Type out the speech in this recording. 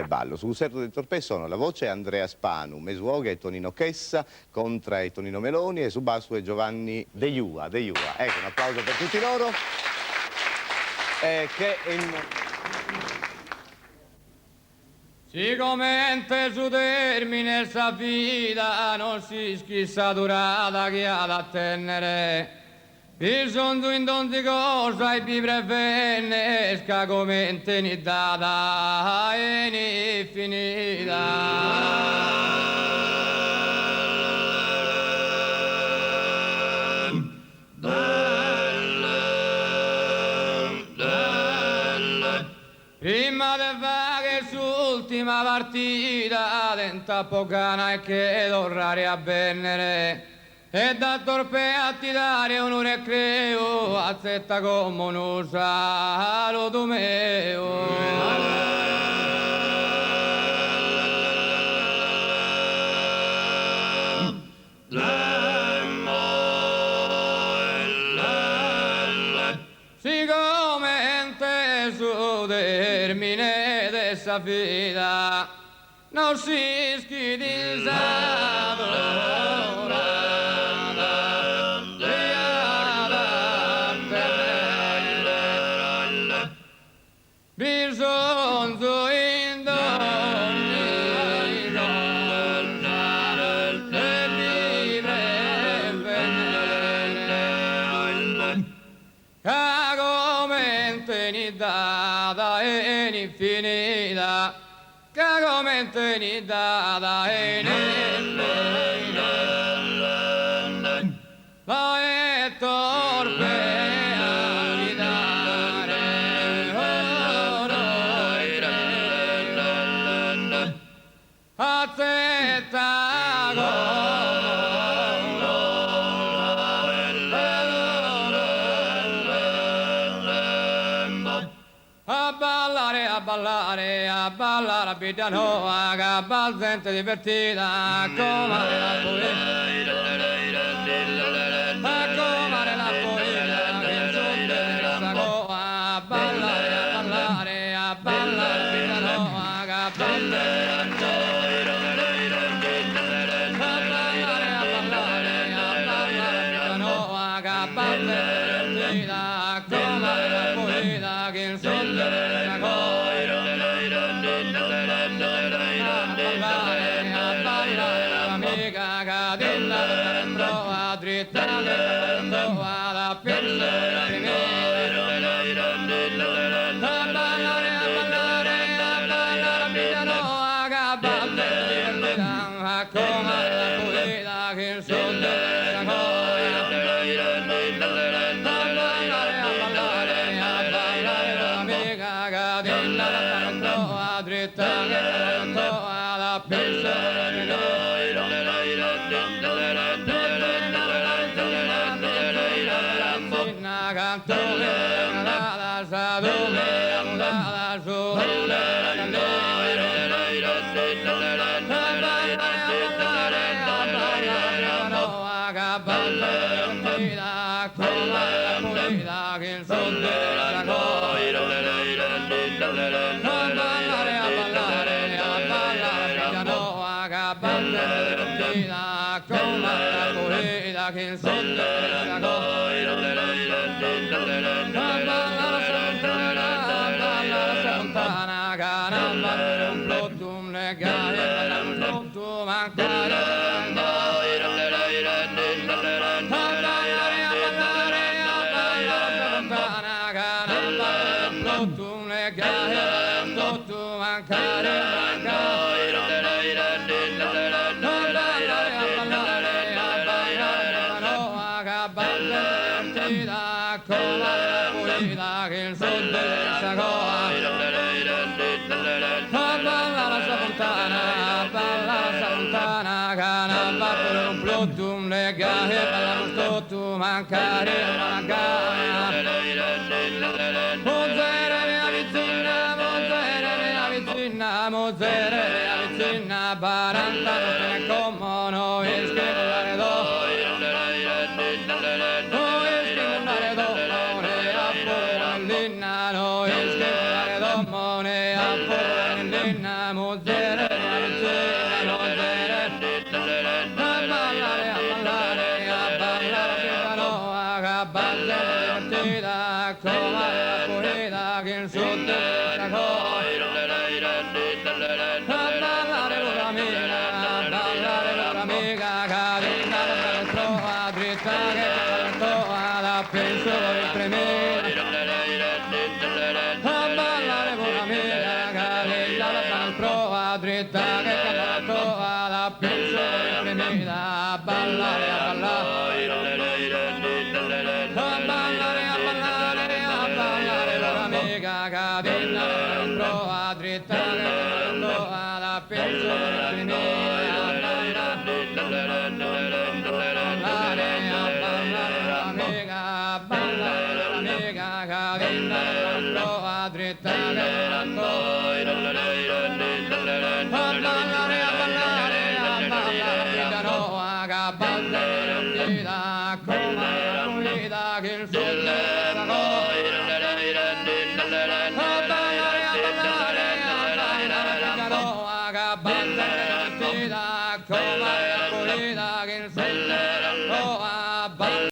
ballo. Sul setto del torpè sono la voce Andrea Spanu, Mesuoga e Tonino Chessa, Contra e Tonino Meloni e su basso è Giovanni De Iua. Ecco, un applauso per tutti loro. Siccome su termine sa vita non si schissa durata che ha da tenere, il sondo in donzi cosa e vivere venne scagomente ni data e ni finita. Prima di fare l'ultima partita, tenta pocana e che tornare a venere, e da torpe a tirare un'ora e creo, azzetta come un saluto mio. Termine dessa vita non si bisogno in data e infinita, cagamente ni data e la e torpea di dare azzetta a ballare a Bidanoa, che balla gente divertita, come la poesia, come la poesia, che sonde della goa, a ballare a Bidanoa, che balla no, mozzere, mozzere, mozzere. A ballare, partita, come la corrida che il sud della cosa. A ballare l'ora amica, che la trova dritta, che la trova da penso il tremere. A ballare l'ora amica, che la trova dritta, che la trova da penso il tremere. A ballare, a ballare. Cadena trova dritta che trova la penso trova dritta che il come